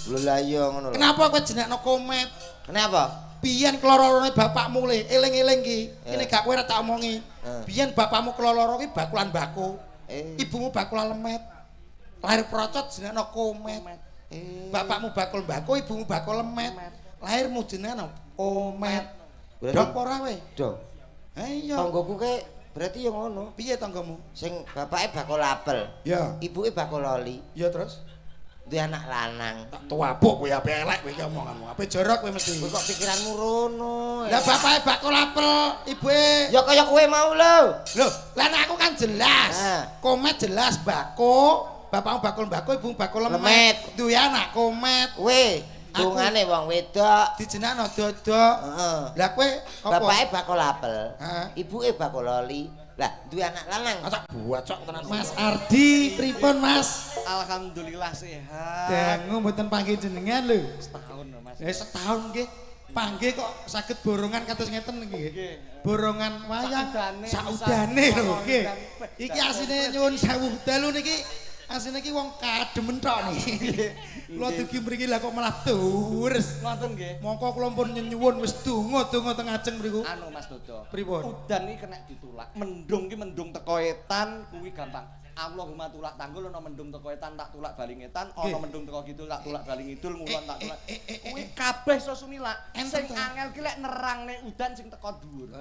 Lho lah iya ngono lho. Kenapa kowe jenekno komet? Kenapa? Biyen kelororone bapakmu le, eling-eling ki. Ini gak kowe ora tak omongi. Biyen bapakmu kelororo ki bakulan bako. Ibumu bakulan lemet. Lahir procot jenekno komet. Bapakmu bakul bako, ibumu bakul lemet. Lahirmu jenekno komet. Dok ora we? Dok. Ha iya. Tanggoku ke berarti ya ngono. Piye tanggamu? Sing bapake bakul apel. Ya. Ibuke bakul loli. Ya terus Duwe anak lanang. tak tuwapuk kowe ape elek kowe iki omonganmu. Ape jorok kowe mesti. Kowe kok pikiranmu rono. Lah bapake bakul apel, ibuke Ya kaya kowe mau lho. Loh, lah nek aku kan jelas. Komet jelas bako, bapakmu bakul bako, ibumu bakul lemet. Duwe anak komet. Kowe dungane wong wedok. Dijenakno dodok. Heeh. Lah kowe apa? Bapake bakul apel. Heeh. Ibuke bakul loli. Lah duwe anak lanang. Tak buat cok tenan. Mas Ardi, pripun Mas? Alhamdulillah sehat. Dangu mboten panggih jenengan lho. Setahun lho, Mas. Setahun nggih. Panggih kok saged borongan kados ngeten nggih. Borongan wayang saudane lho nggih. Iki asline nyuwun sewu dalu niki asline iki wong kademen tok niki. Kula dugi mriki lah kok malah tures. Ngoten nggih. Mongko kula pun nyuwun wis donga-donga teng ajeng mriku. Anu Mas Dodo. Pripun? Udan iki kena ditulak. Mendung ki mendung teko etan kuwi gampang. Allahumma tulak tanggul ana mendung teko etan tak tulak baling etan, ana mendung teko kidul tak tulak baling idul, ngulon tak tulak. Kuwi kabeh iso sunilak. Sing angel ki lek nerangne udan sing teko dhuwur.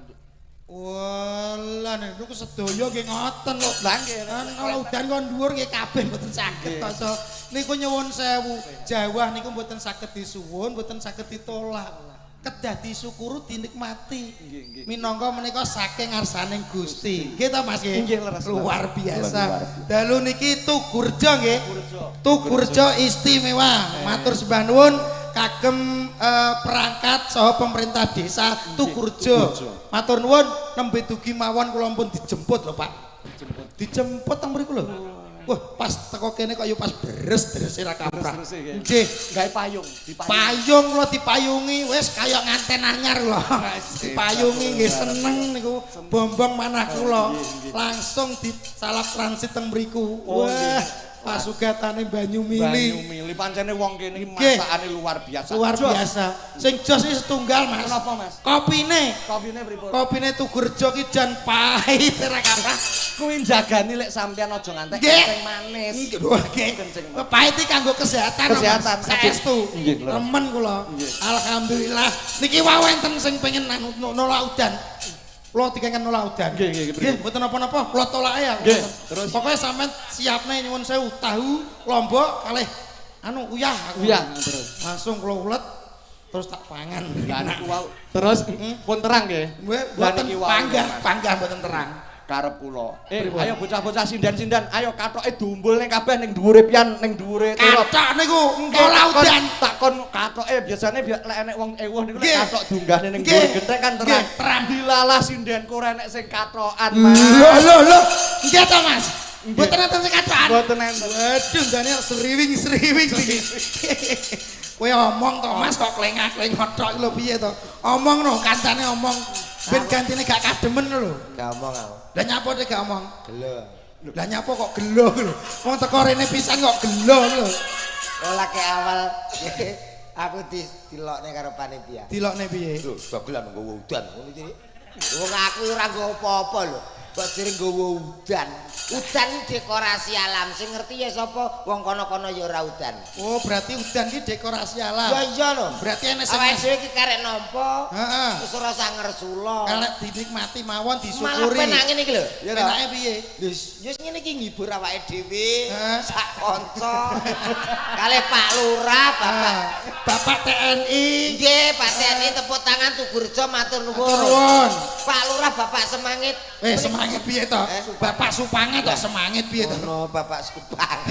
Walah niku sedaya nggih ngoten kok. Lah nggih. Kalau udan kon dhuwur nggih kabeh mboten saged to. Niku nyuwun sewu. Jawah niku mboten saged disuwun, mboten saged ditolak. Kedah disyukuru dinikmati. Minangka menika saking ngarsaning Gusti. Nggih to Mas nggih? Nggih leres. Luar biasa. Dalu niki Tugurjo nggih. Tugurjo istimewa. Matur sembah nuwun kagem perangkat saha pemerintah desa Tugurjo. Matur nuwun nembe dugi mawon kula pun dijemput lho Pak. Dijemput teng mriku lho. Wah, pas teko kene kok yo pas beres ra kaprah. Nggih, gawe payung, payung kula dipayungi wis kaya nganten anyar kula. Dipayungi nggih seneng niku. Bombong manah kula. Langsung disalap transit teng mriku. Wah, pasugatane Banyumili. Banyumili pancene wong kene iki masakane luar biasa. Luar biasa. Sing jos iki setunggal Mas. Kenapa Mas? Kopine. Kopine pripun? Kopine Tugurjo ki jan pahit ra kaprah. Kuwi jagani lek sampean aja ngantek kencing manis. Nggih. Pahit iki kanggo kesehatan. Kesehatan saestu. Remen kula. Alhamdulillah. Niki wae enten sing pengen nolak udan. Kula dikengen nolak udan. Nggih, mboten napa-napa, kula tolake ya. Nggih, terus pokoke sampean siapne nyuwun sewu tahu, lombok kalih anu uyah. Uyah terus. Langsung kula ulet terus tak pangan. Lah niku wau. Terus pun terang nggih. Mboten panggah mboten terang. Karep kula. Ayo bocah-bocah sindan-sindan, ayo katoke dumbul ning kabeh ning dhuwure pian, ning dhuwure terop. Katok niku nolak udan. Takon katoke biasane lek enek wong ewuh niku lek katok dunggahne ning dhuwur genteng kan terang. Dilalah sindenku ora enek sing katokan, Mas. Lho. Nggih to, Mas. Mboten enten sing katokan. Mboten enten. Waduh, jane seriwing iki. Kowe omong to, Mas, kok klengak-klengok tok lho piye to? Omong no, kancane omong. Ben gantine gak kademen lho. Gak omong aku. Lah nyapa dhek gak omong? Gelo. Lah nyapa kok gelo lho. Wong teko rene pisan kok gelo lho. Ola ke awal aku dilokne karo panitia. Dilokne piye? Lho, bagelan nggowo udan ngono iki. Wong aku ora nggo apa-apa lho. Kok jere nggowo udan. Udan iki dekorasi alam. Sing ngerti ya sapa? Wong kono-kono ya ora udan. Oh, berarti udan iki dekorasi alam. Ya iya lho. Berarti enek sing awake dhewe iki karek nampa. Heeh. Wis ora usah ngersula. Elek dinikmati mawon disyukuri. Malah penak ngene iki lho. Ya penake piye? Wis ngene iki ngibur awake dhewe. Sak kanca. Kalih Pak Lurah, Bapak TNI. Nggih, Pak TNI tepuk tangan Tugurjo matur nuwun. Pak Lurah, Bapak Semangit. Semangit piye to? Bapak Supangat kok semangit piye to? Ono Bapak Supangat.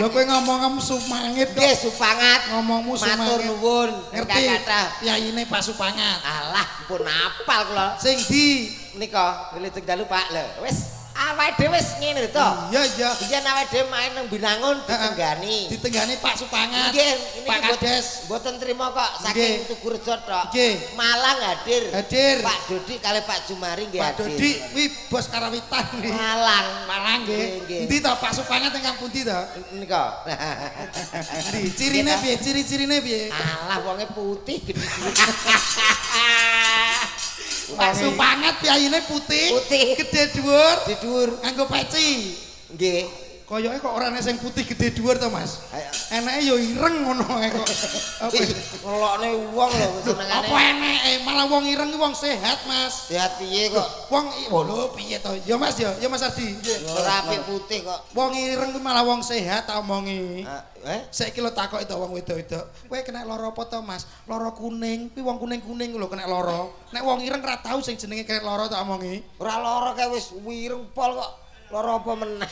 Lho kowe ngomong Sumangit kok. Nggih, Supangat. Ngomongmu Sumangit. Matur nuwun. Ngerti piyayine Pak Supangat. Alah, pun apal kula. Sing di nika Wilujeng Dalu Pak lho. Wis awake dhewe wis ngene lho to. Iya. Biyen awake dhewe main nang Binangun ditenggani. Ditenggani Pak Supangat. Nggih, ini Pak Kades. Mboten trima kok saking Tugurjo tok. Nggih. Malang hadir. Pak Dodi kali Pak Jumari nggih hadir. Pak Dodi kuwi bos karawitan nggih. Malang nggih. Endi to Pak Supangat ingkang pundi to? Nika. Ndi cirine piye? Ciri-cirine piye? Alah wonge putih gede. Pasu banget piyayine putih. Putih. Gede dhuwur. Di dhuwur. Nganggo peci. Nggih. Koyoke kok ora ana sing putih gede dhuwur to, Mas? Eneke yo ireng ngono ae kok. Apa ngelokne wong lho senengane. Apa eneke? Malah wong ireng ki wong sehat, Mas. Sehat piye kok? Wong lho piye to? Ya Mas ya, ya Mas Ardi. Ora apik putih kok. Wong ireng ki malah wong sehat tak omongi. Saiki Saiki lho takoki to wong wedok-wedok. Kowe kena lara apa to, Mas? Lara kuning. Kuwi wong kuning-kuning lho kena lara. Nek wong ireng ora tau sing jenenge kena lara tak omongi. ora lara kae wis wireng pol kok. Lara apa meneh?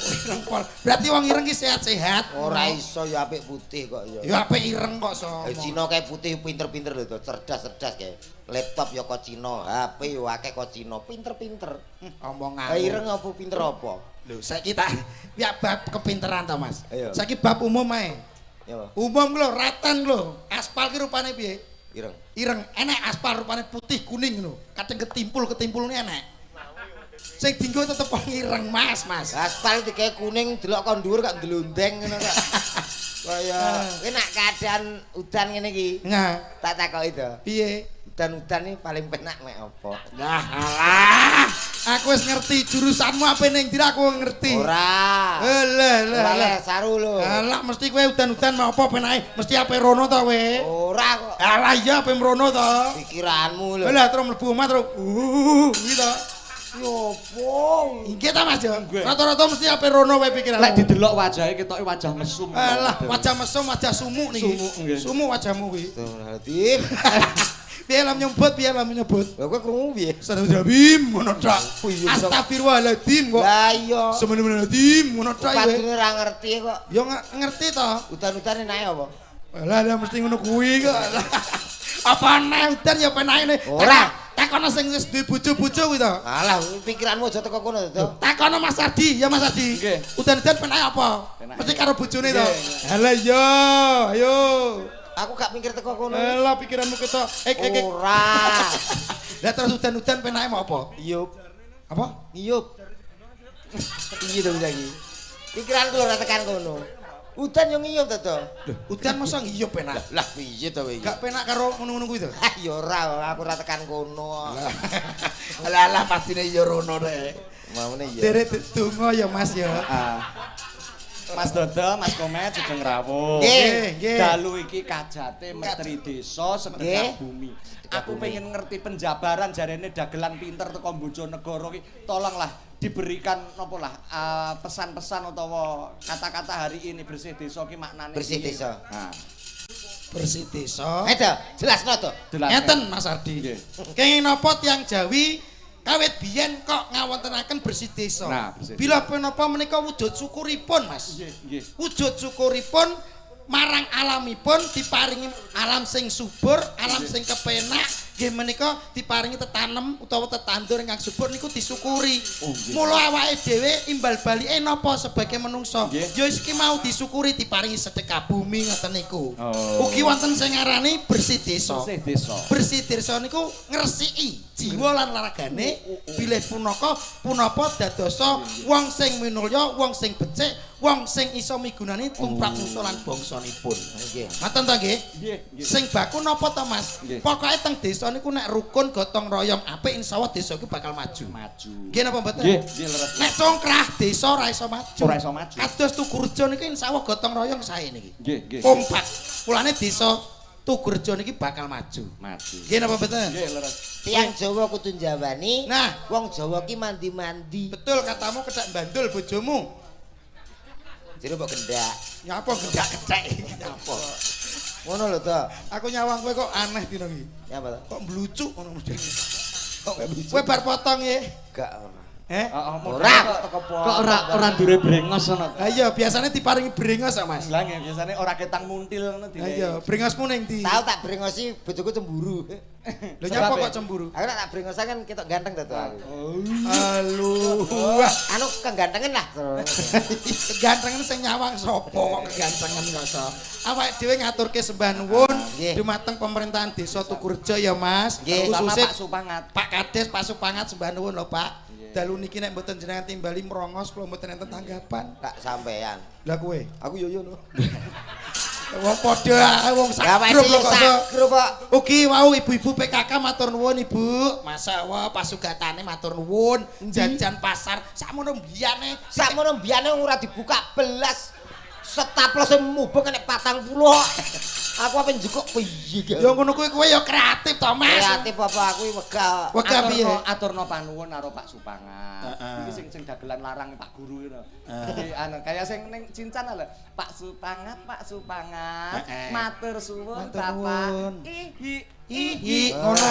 Ireng pol. Berarti wong ireng ki sehat-sehat. Ora iso ya apik putih kok ya. Ya apik ireng kok so. Cina kae putih pinter-pinter lho to, cerdas-cerdas kae. Laptop ya kok Cina, HP yo akeh kok Cina, pinter-pinter. Omong Ireng apa pinter apa? Lho saiki tak ya bab kepinteran to, Mas. Ayo. Saiki bab umum ae. Ya, Umum lho, ratan lho. Aspal ki rupane piye? ireng. Ireng, enek aspal rupane putih kuning lho. Kadang ketimpul-ketimpulne enek. Sing dienggo tetep wong ireng, Mas. Aspal dikae kuning delok kon dhuwur kok ndlondeng ngono kok. Kaya kuwi nek keadaan udan ngene iki. Nah, Tak takoki to. piye? Udan-udan iki paling penak mek apa? Nah, alah. Aku wis ngerti jurusanmu apa ning ndi aku ngerti. Ora. Lah. Saru lho. Alah mesti kowe udan-udan mau apa penake? Mesti ape rono to kowe? Ora kok. Alah iya ape mrono to. Pikiranmu lho. Lah terus mlebu omah terus gitu. Yo po. Inggih ta Mas ya. Rata-rata mesti ape rono wae pikiranmu. Lek didelok wajahe ketoke wajah mesum. Alah wajah mesum, wajah sumuk niki. Sumuk, nggih. Sumuk wajahmu kuwi. Astagfirullahaladzim. Piye lam nyebut, piye lam nyebut? Lah kowe krungu piye? Astagfirullahaladzim ngono tok. Astagfirullahaladzim kok. Lah iya. Semeneh-meneh ngono tok wae. Padune ora ngerti kok. Ya ngerti to. Udan-udane nae apa? Lah mesti ngono kuwi kok. Apa neh udan ya penake ne. Ora. Takono sing wis duwe bojo-bojo kuwi to. Alah, pikiranmu aja teko kono to. Takono Mas Ardi, ya Mas Ardi. Nggih. Udan-udan penake apa? Penake. Mesti karo bojone to. Nggih. Alah iya, ayo. Aku gak mikir teko kono. Alah pikiranmu ketok. Ora. Lah terus udan-udan penake mau apa? Iyup. Apa? Ngiyup. Iya dong lagi. Pikiranku ora tekan kono. Udan yo ngiyup to to. Lho, udan masa ngiyup penak. Lah piye to kowe iki? Gak penak karo ngono-ngono kuwi to. Ah ya ora, aku ora tekan kono. Alah pastine ya rono rek. Maune ya. Dere donga ya Mas ya. Mas Dodo, Mas Komet, Sugeng Rawuh. Nggih. Dalu iki kajate Menteri Desa Sedekah Nggih. Bumi. Aku pengen ngerti penjabaran jarene dagelan pinter teko Bojonegoro iki. Tolonglah diberikan napa lah pesan-pesan utawa kata-kata hari ini bersih desa ki maknane Bersih piye? desa. Nah, Bersih desa. Ayo jelasno to. Ngeten Mas Ardi. Nggih. Kenging napa tiyang Jawi kawit biyen kok ngawontenaken bersih desa. Nah, bersih Bila menapa menika wujud syukuripun Mas. Nggih, nggih. Wujud syukuripun marang alamipun diparingi alam sing subur, alam sing kepenak, nggih menika diparingi tetanem utawa tetandur ingkang subur niku disyukuri. Mula awake dhewe imbal balike napa sebagai menungsa. Ya iki mau disyukuri diparingi sedekah bumi ngoten niku. Ugi wonten sing ngarani bersih desa. Bersih desa. Bersih desa niku ngresiki jiwa lan laragane bilih punapa dadosa wong sing minulya, wong sing becik, wong sing iso migunani tumrap nusa lan bangsanipun. Nggih. Ngoten to nggih? Nggih, nggih. Sing baku napa to Mas? Nggih. Pokoke teng desa niku nek rukun gotong royong apik insyaallah desa iki bakal maju. Maju. Nggih napa mboten? Nggih, nggih leres. Nek congkrah desa ora iso maju. Ora iso maju. Kados Tugurejo niki insyaallah gotong royong sae niki. Nggih, nggih. Kompak. Mulane desa Tugurejo niki bakal maju. Maju. Nggih napa mboten? Nggih leres. Tiang Jawa kudu njawani. Nah, Wong Jawa ki mandi-mandi. betul katamu kedak bandul bojomu. Jadi mbok gendak. Nyapa gendak-gedek iki nyapa? Ngono lho to. Aku nyawang kowe kok aneh dina iki. Ya apa to? Kok mblucuk ngono mesti. Kok Kowe bar potong ya. gak ono. Heh? Ora kok Kok ora ndure brengos ngono. Ha iya, biasanya diparingi brengos ya, Mas. Lah nggih, biasane ora ketang muntil ngono Ha iya, brengosmu ning ndi? Tahu tak brengosi bojoku cemburu. Lho nyapa kok cemburu? Aku tak brengosa kan ketok ganteng to aku. Aluh. Anu kegantengan lah. Kegantengan sing nyawang sapa kok kegantengan kok so. Awake dhewe ngaturke sembah nuwun Nggih. dumateng pemerintahan Desa Tugurejo ya, Mas. Nggih. Khususnya Pak Supangat. Pak Kades, Pak Supangat sembah nuwun lho, Pak. Dalu niki nek mboten jenengan timbali merongos kula mboten enten tanggapan. Tak sampean. Lah kowe? Aku yo yo no. Wong padha ae wong sak grup kok. Ugi wau ibu-ibu PKK matur nuwun Ibu. Masawa pasugatane matur nuwun. Jajan pasar sakmono mbiyane. Sakmono mbiyane ora dibuka belas. Staples mubeng nek 40. Aku apa njukuk piye. Ya ngono kuwi kowe ya kreatif to, Mas. Kreatif apa aku wegah. Wegah piye? Aturno panuwun karo Pak Supangan. Iki sing dagelan larang Pak Guru ngono. Jadi kaya sing ning Cincan lho. Pak Supangat, matur suwun Bapak. Ihi ngono.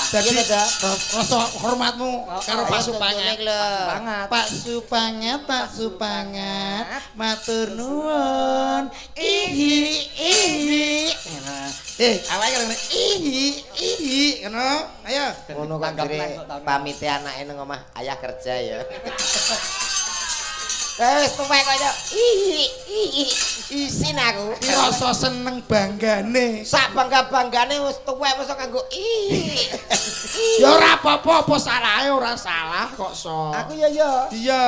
Dadi rasa hormatmu karo Pak Supangat. Pak Supangat, matur nuwun. Ihi. Awake ngene ihi ngono. Ayo. Ngono kok jere pamite anake nang omah ayah kerja ya. Wis tuwek kok yo. Isin aku. Iki rasa seneng banggane. Sak bangga-banggane wis tuwek wis kanggo Ya ora apa-apa, apa salahe ora salah kok so. Aku ya ya. Iya,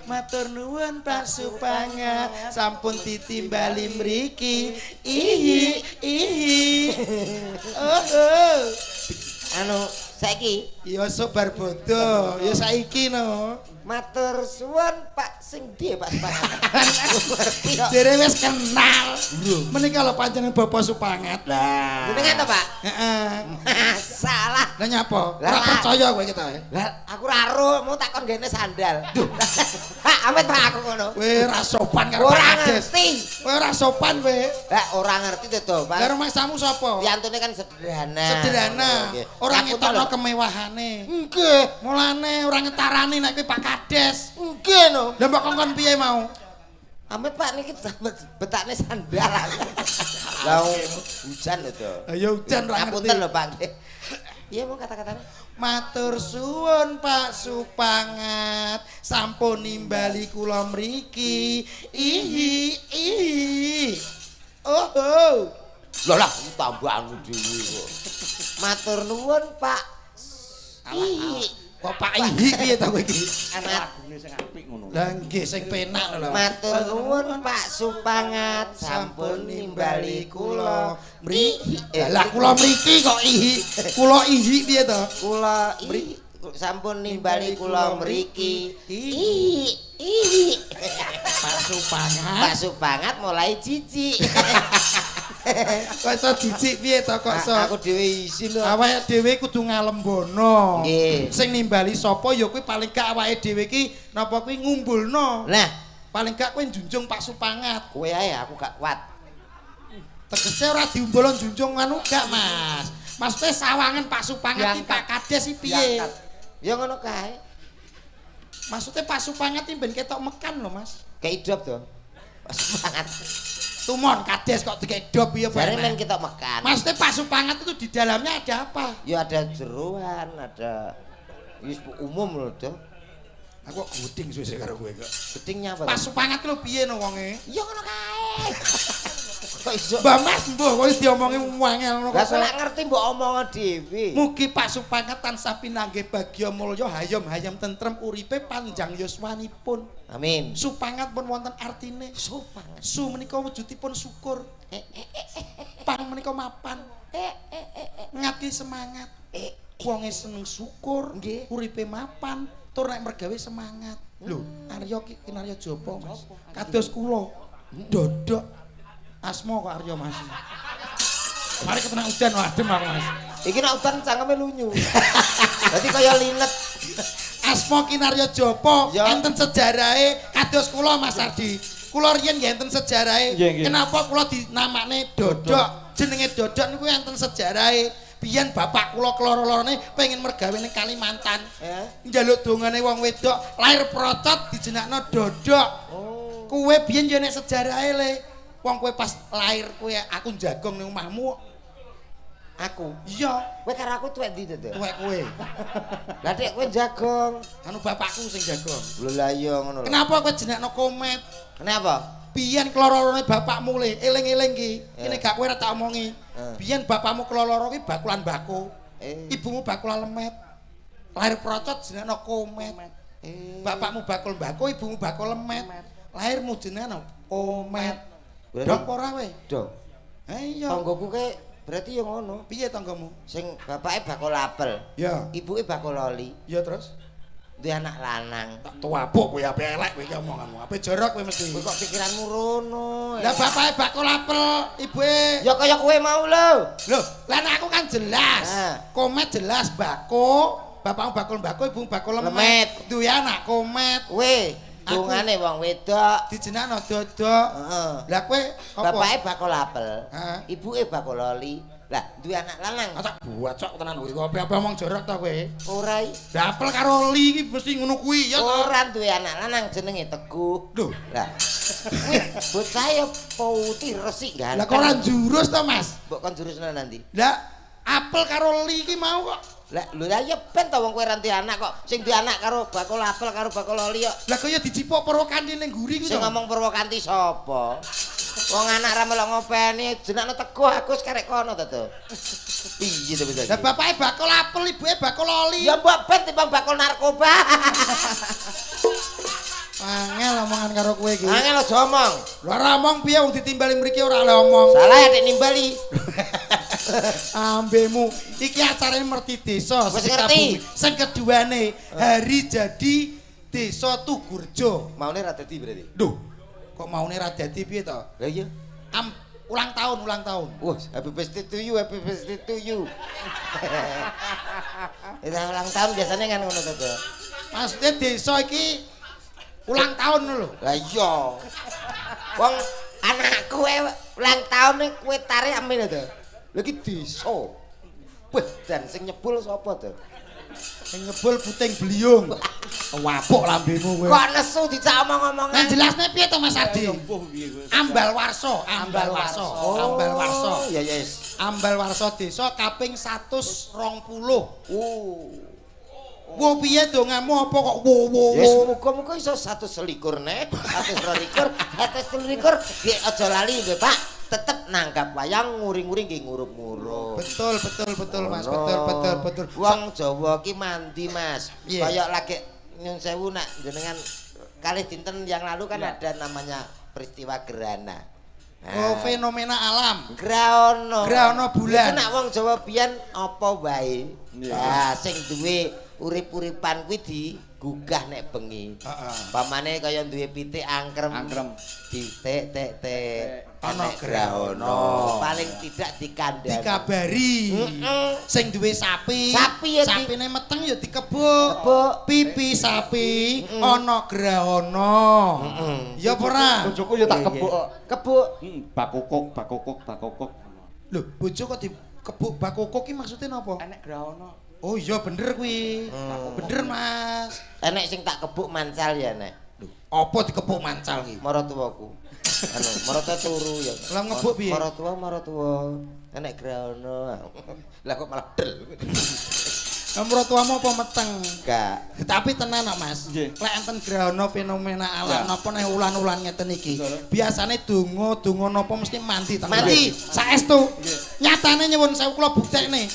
matur nuwun Pak Supangat, sampun ditimbali mriki. Ihi. Oh. Anu saiki Ya sobar bodo, ya saiki no. matur suwun Pak sing ndi Pak Supangat. Jere wis kenal. Menika lho panjenengan Bapak Supangat. Lah. Jenengan to, Pak? Heeh. Salah. Lah nyapa? Ora percaya kowe kita. Lah aku ora ro, mau takon gene sandal. Duh. Pak, amit Pak aku ngono. Kowe ora sopan karo Ora Pak Kades. ngerti. Kowe ora sopan kowe. Lah ora ngerti to, Pak. Lah rumahmu sapa? Piantune kan sederhana. Sederhana. Ora ngetokno kemewahane. Nggih. Mulane ora ngetarani nek kowe Pak Kades. Nggih no. Lah mbok kongkon piye mau? Amit Pak niki betakne sandal. Lah hujan lho to. Ya hujan ora ngerti. Ngapunten lho Pak. Iya mau kata-katanya. Matur suwun Pak Supangat, sampun nimbali kula mriki. Ihi. Oh. Lah tambah anu dhewe kok. Matur nuwun Pak. Kok Pak Ihi piye ta kowe iki? Lagune sing apik ngono. Lah nggih sing penak lho. Matur nuwun Pak Supangat, sampun nimbali kula mriki. Lah kula mriki kok Ihi. Kula Ihi piye to? Kula sampun nimbali kula mriki. Pak Supangat mulai jijik. Kok iso jijik piye to kok iso? Aku dhewe isin lho. Awake dhewe kudu ngalembono. Nggih. Sing nimbali sapa ya kuwi paling gak awake dhewe iki napa kuwi ngumbulno. Nah, paling gak kowe njunjung Pak Supangat. kowe ae aku gak kuat. Tegese ora diumbulon njunjung anu gak, Mas. Maksudnya sawangan Pak Supangat iki Pak Kades iki piye? Ya ngono kae. Maksudnya Pak Supangat iki ben ketok mekan lho, Mas. Keidop to. Pak Supangat. Tumon Kades kok dikedop piye Jare men bareng. kita makan. Maksudnya Pak Supangat itu di dalamnya ada apa? Ya ada jeroan, ada wis umum lho, Dok. Aku kok guding suwe karo kowe kok. Gedingnya apa? Pak Supangat lho piye no wonge? Ya ngono kae. Kok iso? Mbah Mas mbuh kok wis diomongi wangel ngono Lah kok. kok ngerti mbok omongo dhewe. Mugi Pak Supangat tansah pinanggih bagya mulya hayam-hayam tentrem uripe panjang yuswanipun. Amin. Supangat pun wonten artine. Supangat. Su menika wujudipun syukur. Pang menika mapan. Ngati semangat. Wonge seneng syukur, Nggih. uripe mapan, tur nek mergawe semangat. Lho, Arya Kinarya Japa, Mas. Kados kula. Dodok. Asma kok Arya, Mas. Mari ketemu udan adem aku, Mas. Iki nek udan cangkeme lunyu. Dadi kaya linet. Asma Kinarya Japa Ya. enten sejarahe kados kula Mas Ardi. Kula riyen nggih enten sejarahe. Nggih, nggih. Kenapa kula dinamakne Dodok? Jenenge Dodok niku enten sejarahe. Biyen bapak kula keloro-lorone pengen mergawe ning Kalimantan. Njaluk dongane wong wedok, lair procot dijenakno Dodok. Oh. Kowe biyen yo nek sejarahe le. Wong kowe pas lair kowe aku jagong ning omahmu. Aku. Iya, Kowe karo aku tuwek ndi to? tuwek kowe. Lah dek kowe jagong. Anu bapakku sing jagong. Lho lah iya ngono lho. Kenapa kowe jenakno Komet? Kenapa? Biyen keloro-lorone bapakmu le, eling-eling ki. Kene gak kowe ora tak omongi. Biyen bapakmu keloro ki bakulan bako. Ibumu bakulan lemet. Lahir procot jenakno Komet. Bapakmu bakul bako, ibumu bakul lemet. Lahirmu jenakno Komet. Dong ora we. Dong. Iya. Tanggoku ke berarti ya ngono. Piye tanggamu? Sing bapake bakul apel. Ya. Ibuke bakul loli. Ya terus. Duwe anak lanang. Tak tuwapuk kowe ape elek kowe iki omonganmu. Ape jorok kowe mesti. Kowe kok pikiranmu rono. Lah bapake bakul apel, ibuke Ya kaya kowe mau lho. Loh, lah nek aku kan jelas. Komet jelas bako, bapakmu bakul mbako, ibumu bakul lemet. Duwe anak komet. Kowe dungane wong wedok dijenakno dodok. Heeh. Lah kowe apa? Bapake bakul apel. Heeh. Ibuke bakul loli. Lah duwe anak lanang. Tak buat cok tenan kowe. Apa omong jorok ta kowe? Ora Lah apel karo li iki mesti ngono kuwi ya ta. Ora duwe anak lanang jenenge Teguh. Lho, Lah kuwi bocah ya putih resik ganteng. lah kok ora jurus to, Mas? Mbok kon jurusna nanti. Lah apel karo li iki mau kok. Lah lho lah ya ben to wong kowe ranti anak kok sing duwe anak karo bakul apel karo bakul loli kok. Lah kaya dicipok Purwokanti ning guri ku Sing to. ngomong Purwokanti sapa? Wong anak ra melok ngopeni jenakno Teguh Agus karek kono to to. Piye to bisa. Lah bapake bakul apel, ibuke bakul loli. Ya mbok ben timbang bakul narkoba. Angel omongan karo kowe iki. Angel aja omong. Lho ora omong piye wong ditimbali mriki ora oleh omong. Salah ya nek nimbali. Ambemu iki acarane merti desa Wis ngerti. Sing keduane hari jadi desa Tugurjo. Maune ra dadi berarti. Duh, kok maune ra dadi piye to? Lah iya. Ulang tahun. Wah, happy birthday to you, happy birthday to you. Itu ulang tahun biasanya kan ngono to. Maksudnya desa iki ulang tahun lho. Lah iya. Wong anakku ulang tahun kowe tarik amin to. Lha iki desa. Wah, dan sing nyebul sapa to? Sing nyebul puting beliung. Wapuk lambemu kowe. Kok nesu dicak omong-omongan. Nah jelasne piye to Mas Adi? Empuh piye kowe. Ambal Warso. Ya yes. Ambal Warso desa kaping 120. Oh. Wo piye dongamu apa kok wo. Yes, muga-muga iso 121 nek, 122, 123. Nggih aja lali nggih, Pak. Tetep nanggap wayang nguring-nguring nggih ngurup-ngurup. Betul Mas, betul. Wong Jawa ki mandi, Mas. Yeah. Kayak lagi nyun sewu nak jenengan kali dinten yang lalu kan ada namanya peristiwa gerhana. Oh, fenomena alam. Grahana bulan. Iku nak wong Jawa biyen apa wae. Nah, sing duwe urip-uripan kuwi digugah nek bengi. Pamane kaya duwe pitik angkrem. Ditek ana grahana. Paling tidak dikandhani. Dikabari. Sing duwe sapi. Sapi ya sapine meteng ya dikebuk. Pipi sapi ana grahana. Ya apa ora? Bojoku ya tak kebuk kok. Kebuk. Bakokok. Lho, bojo kok dikebuk bakokok iki maksudnya napa? Enek grahana. Oh iya bener kuwi. Bener Mas. Enek sing tak kebuk mancal ya nek. Apa dikebuk mancal iki? Maratuwaku. Anu, marata turu ya. Lah ngebuk piye? Maratuwa. Enek grahana. Lah kok malah del. Maratuwamu apa meteng? Enggak. Tapi tenan kok Mas. Lek enten grahana fenomena alam napa nek ulan-ulan ngeten iki. Biasane donga napa mesti mandi tenan. Mandi saestu. Nyatane nyuwun sewu kula buktekne.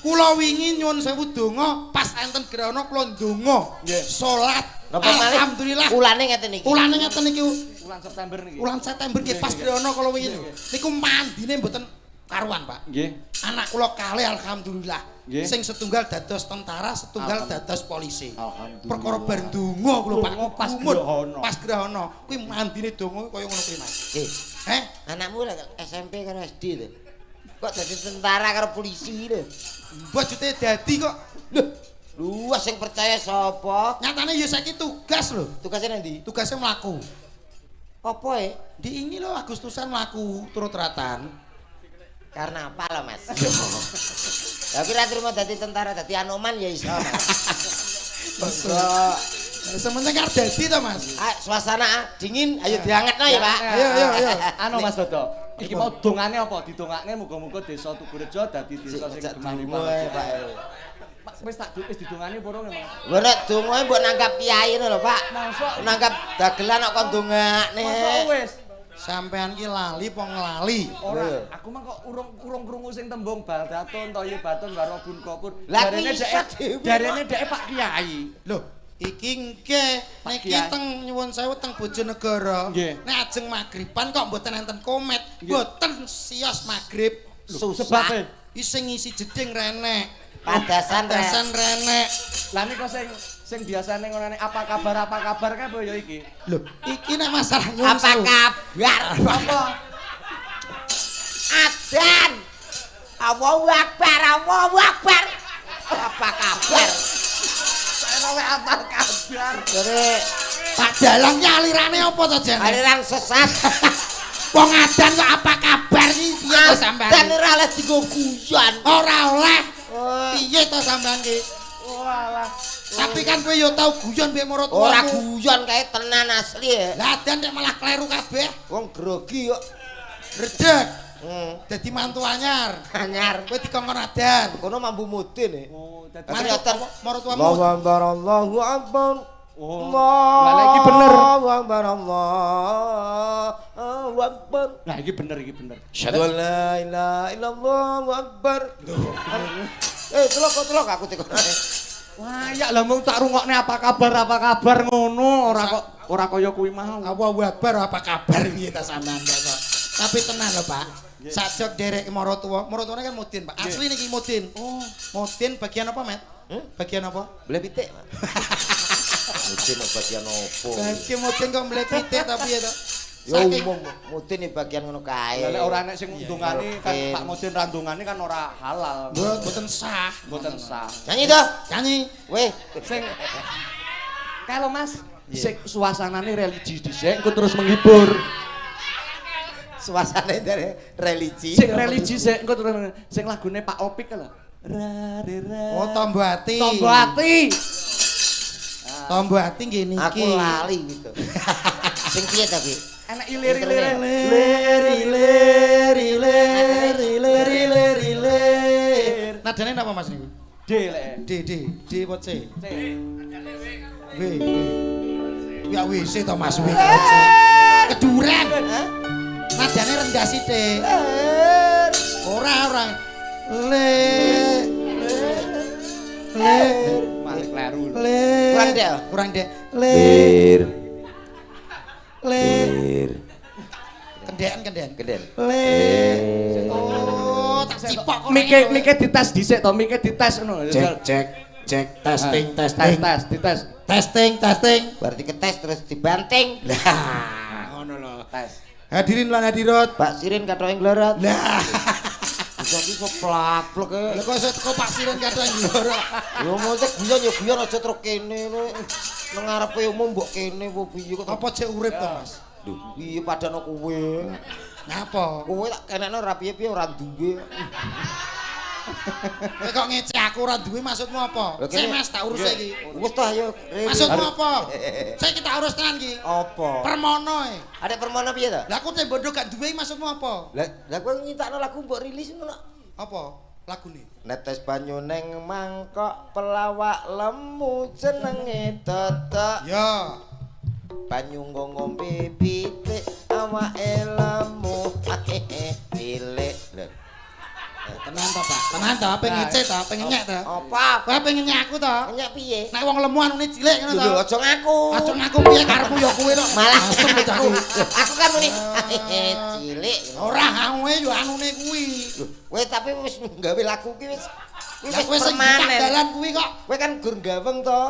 Kula wingi nyuwun sewu donga pas enten grahana kula ndonga. Salat. Alhamdulillah. Ulane ngeten iki. Ulane ngeten iki. Bulan September niki. Bulan September nggih pas grahana kula wingi niku mandine mboten karuan, Pak. Nggih. Anak kula kalih alhamdulillah. Nggih. Sing setunggal dados tentara, setunggal dados polisi. Alhamdulillah. Perkara bar ndonga kula Pak. Pas grahana. Pas grahana. Kuwi mandine donga kaya ngono kuwi, Mas. Anakmu lek SMP karo SD lho. Kok dadi tentara karo polisi lho. Bojone dadi kok. Luas sing percaya sapa? Nyatane ya saiki tugas lho. Tugasnya ndi? Tugasnya mlaku. Apa Di ini lho Agustusan mlaku turut ratan. Karena apa lo Mas? Ya kira terima dadi tentara dadi Anoman ya iso. Masa sementing arep dadi to Mas. Suasana dingin ayo diangetno ya Pak. Ayo. Anu Mas Dodo. Iki mau dongane apa? Didongakne muga-muga desa Tugurjo dadi desa sing gemah-gemah. Wis didongane purung emang. Lho nek dongae mbok nangkap kiai ngono lho Pak. Mosok nangkap dagelan kok ndongakne. Mosok wis. Sampean ki lali apa nglali? Ora, aku mah kok urung krungu sing tembung Baldatun Toye Batun Warobun Kopur. Lah kuwi iso dhewe. Jarene dhek Pak Kiai. Loh, Iki nggih niki teng nyuwun sewu teng Bojonegoro. Nek ajeng magriban kok mboten enten komet, mboten sios magrib. Sebabe sing ngisi jeding renek. Padasan renek. Lah niku sing biasane ngono apa kabar kae apa ya iki? Lho, iki nek masalah nyuwun apa kabar? Apa? Adan. Allahu Akbar, Allahu Akbar. Apa kabar? Saya apa kabar? Jare Pak Dalang ki alirane apa to jane? aliran sesat. Wong adan kok apa kabar iki piye to sampean? Dan ora oleh digo guyon. Ora oleh. Piye to sampean ki? Walah. Tapi kan kowe yo tau guyon mbek maratuwamu. Ora guyon kae tenan asli ya. Lah adan nek malah kleru kabeh. Wong grogi kok. Redeg. Dadi mantu anyar. Anyar. Kowe dikongkon adan. Kono mambu mudin e. Oh, dadi maratuwamu. Allahu Akbar. Oh. Lah iki bener. Allahu Akbar. Allahu Akbar. Nah iki bener. Asyhadu an la ilaha illallah Allahu Akbar. Telok aku tekon. Wah, ya lah mung tak rungokne apa kabar ngono, ora kaya kuwi mau. Allahu Akbar apa kabar piye ta sampean kok. Tapi tenang lho, Pak. Sajak derek maratuwa. Maratuwane kan mudin, Pak. Asli niki mudin. Oh, mudin bagian apa, Met? Bagian apa? Beli pitik, Pak. Mudin bagian opo? Bagian mudin kok beli pitik tapi ya to. Ya umum mudin iki bagian ngono kae. Lah ora nek sing ndongani kan Pak Mudin ra ndongani kan ora halal. Mboten sah. Nyanyi to? Nyanyi. Weh, Sing kalau Mas, sing suasanane religi dhisik engko terus menghibur. suasana dari religi. Sing religi sik engko terus sing lagune Pak Opik lho. Oh, Tombo Ati. Tombo Ati. Tombo Ati nggih niki. Aku lali gitu. Sing piye ta kuwi? Enak ilir-ilir. Lir. Nadane napa Mas niku? D lek. D apa C? C. W. Ya WC to Mas W. Keduren. Nadane rendah sithik. Ora. Le. Malah kleru. Kurang dek. Lir. Kendean. Oh, tak cipok kok. Mike dites dhisik to, mike dites ngono. Cek testing. Testing. Berarti ketes terus dibanting. Lah, ngono lho. Tes. Hadirin lan hadirat. Pak Sirin katoke nglorot. Lah. Iki kok plak-plek e. Lha kok iso teko Pak Sirin katoke nglorot. Yo mosok guyon aja terus kene nang ngarepe umum mbok kene apa piye kok. Apa cek urip to, Mas? Lho, piye padano kowe? Ngapa? Kowe tak kenekno ora piye-piye ora duwe. Kowe kok ngece aku ora duwe maksudmu apa? Sik Mas tak urus iki. Wis to ayo. Maksudmu apa? Sik kita urus tenan iki. Apa? Permono e. Ada permono piye to? Lah aku teh bodoh gak duwe maksudmu apa? Lah kowe nyitakno lagu mbok rilis ngono. Apa? Lagune. Netes banyu neng mangkok pelawak lemu jenenge totok. Ya. Banyu ngombe pitik awake lemu pilik. Tenan to, Pak? Tenan to, pengen ngece to, pengen nyek to. Apa? Kowe pengen nyek aku to? Nyek piye? Nek wong lemu anune cilik ngono to. Lho aja ngaku. Aja ngaku piye karepmu ya kowe to. Malah asem aku. Aku kan muni cilik. Ora anune yo anune kuwi. Kowe tapi wis nggawe lagu ki wis wis permanen. Dalan kuwi kok. Kowe kan gur gaweng to.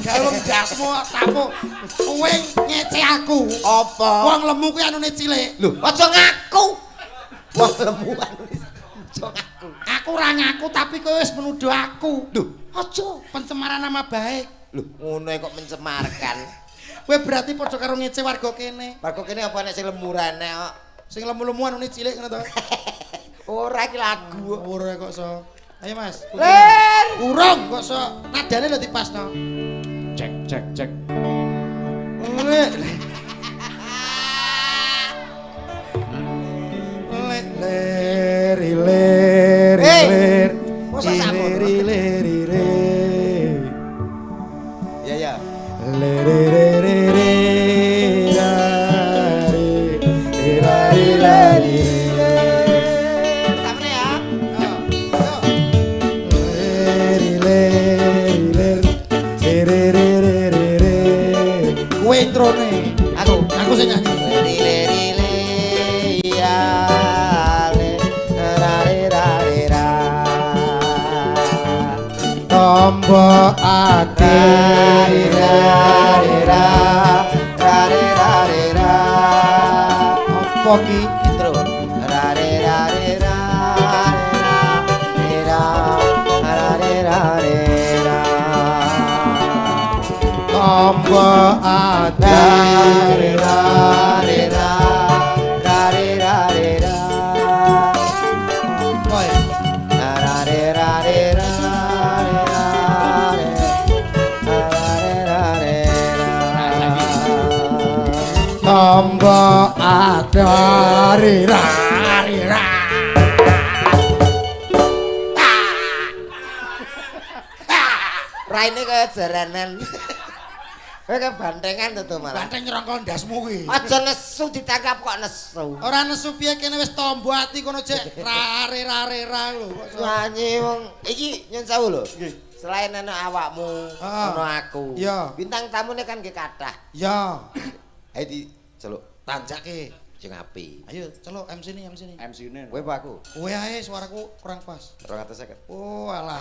Gaweng dasmu tamu. Kowe ngece aku. Apa? Wong lemu kuwi anune cilik. Lho, aja ngaku. Wong lemu anune aja ngaku. Aku ora ngaku tapi kowe wis menuduh aku. Lho, aja pencemaran nama baik. Lho, ngono kok mencemarkan. Kowe berarti padha karo ngece warga kene. Warga kene apa nek sing lemurane kok? Sing lemu-lemu anune cilik ngono to. Ora iki lagu. Ora kok so. Ayo Mas. Ler. Urung kok so. Nadane lho dipasno. Cek. Ler. Masa sama? Ya. Samne ya. tombo ati apa ki intro tombo ati tombo adari rari raine kaya jaranan kowe kebantengan to malah banteng nyerongkol ndasmu kuwi aja nesu ditangkap kok nesu ora nesu piye kene wis tombo ati kono jek rari lho nyanyi wong iki nyun sewu lho selain ana awakmu ana aku bintang tamune kan nggih kathah ya ayo di celuk tanjake sing apik ayo celuk MC ni MC-ne kowe apa aku kowe ae suaraku kurang pas 250 oh alah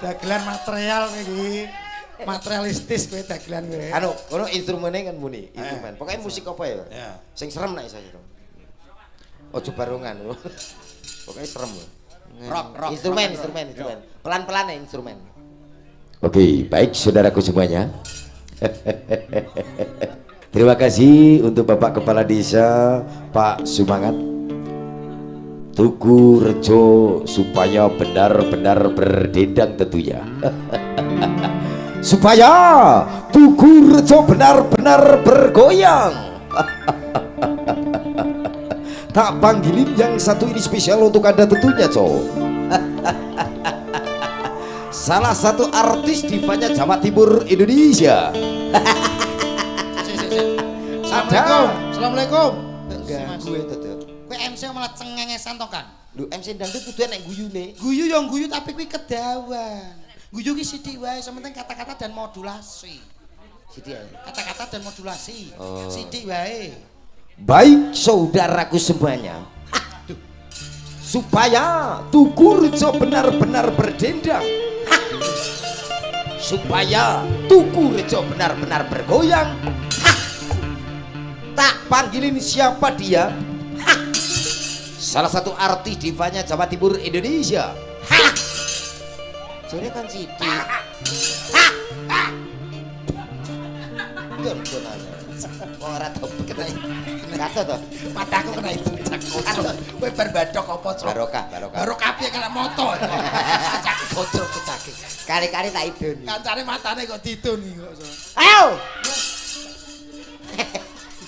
dagelan material iki materialistis kowe dagelan kowe anu kono instrumene kan muni instrumen pokoknya musik apa ya sing serem nek iso ojo barongan pokoknya serem rock instrumen pelan-pelan ya instrumen. Oke, baik saudaraku semuanya. Terima kasih untuk Bapak Kepala Desa Pak Sumangat Tugu Rejo supaya benar-benar berdendang tentunya. Supaya Tugu Rejo benar-benar bergoyang. Tak panggilin yang satu ini spesial untuk Anda tentunya, Cok. Salah satu artis divanya Jawa Timur Indonesia. Assalamualaikum. Enggak, gue tuh. Kowe MC malah cengengesan to kan? Lu MC dangdut kudu nek guyune. Guyu yang guyu tapi kuwi kedawan. Guyu ki sithik wae, sementing kata-kata dan modulasi. Sithik ae. Kata-kata dan modulasi. Sithik wae. Baik saudaraku semuanya. Supaya Tugu Rejo benar-benar berdendang. Supaya Tugu Rejo benar-benar bergoyang. Tak panggilin siapa dia. Salah satu artis divanya Jawa Timur Indonesia. Jare kan Siti. Don ora tau kena kata to. Mataku kena itu cakot. Kowe berbadok apa, Cok? Barokah. Barokah piye kena moto. Cak bocor kecake. Kali-kali tak idun. Kancane matane kok didoni kok. Ayo.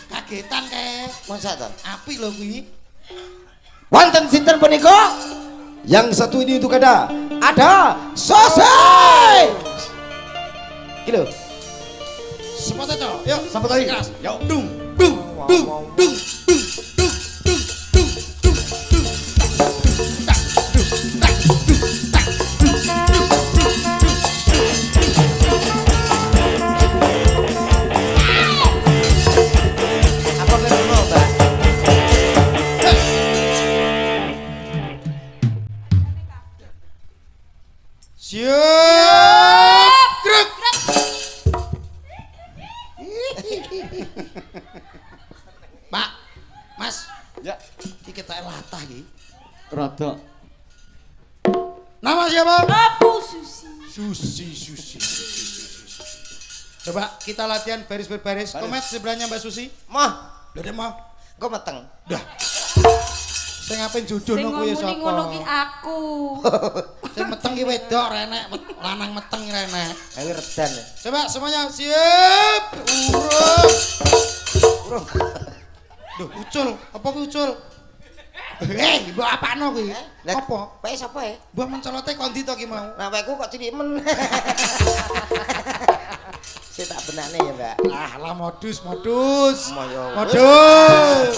Kagetan kae. Masa to? Apik lho kuwi. Wonten sinten punika? Yang satu ini untuk ada Sosai. Kilo. Sepote, Cok. Yuk, sampai tadi. Yuk, dung dung dung dung dung dung dung dung dung tak dung tak dung tak dung apa bener mau, Mbak? siap grek Pak Mas ya iki tak latah iki rada nama siapa Aku Susi coba kita latihan baris berbaris komet sebelahnya Mbak Susi Mah, lho deh mah kok meteng. dah sing ngapain jodoh sing no kuwi ngomong sapa ngono ki aku. sing meteng ki wedok renek lanang meteng renek Ayo redan. coba semuanya siap urung duh ucul apa kuwi ucul mbok apano kuwi apa Pae sapa ya? mbok mencolote kondi to ki mau Nah, paeku kok cilik men. Saya tak benakne ya, Mbak. lah modus Moyo. modus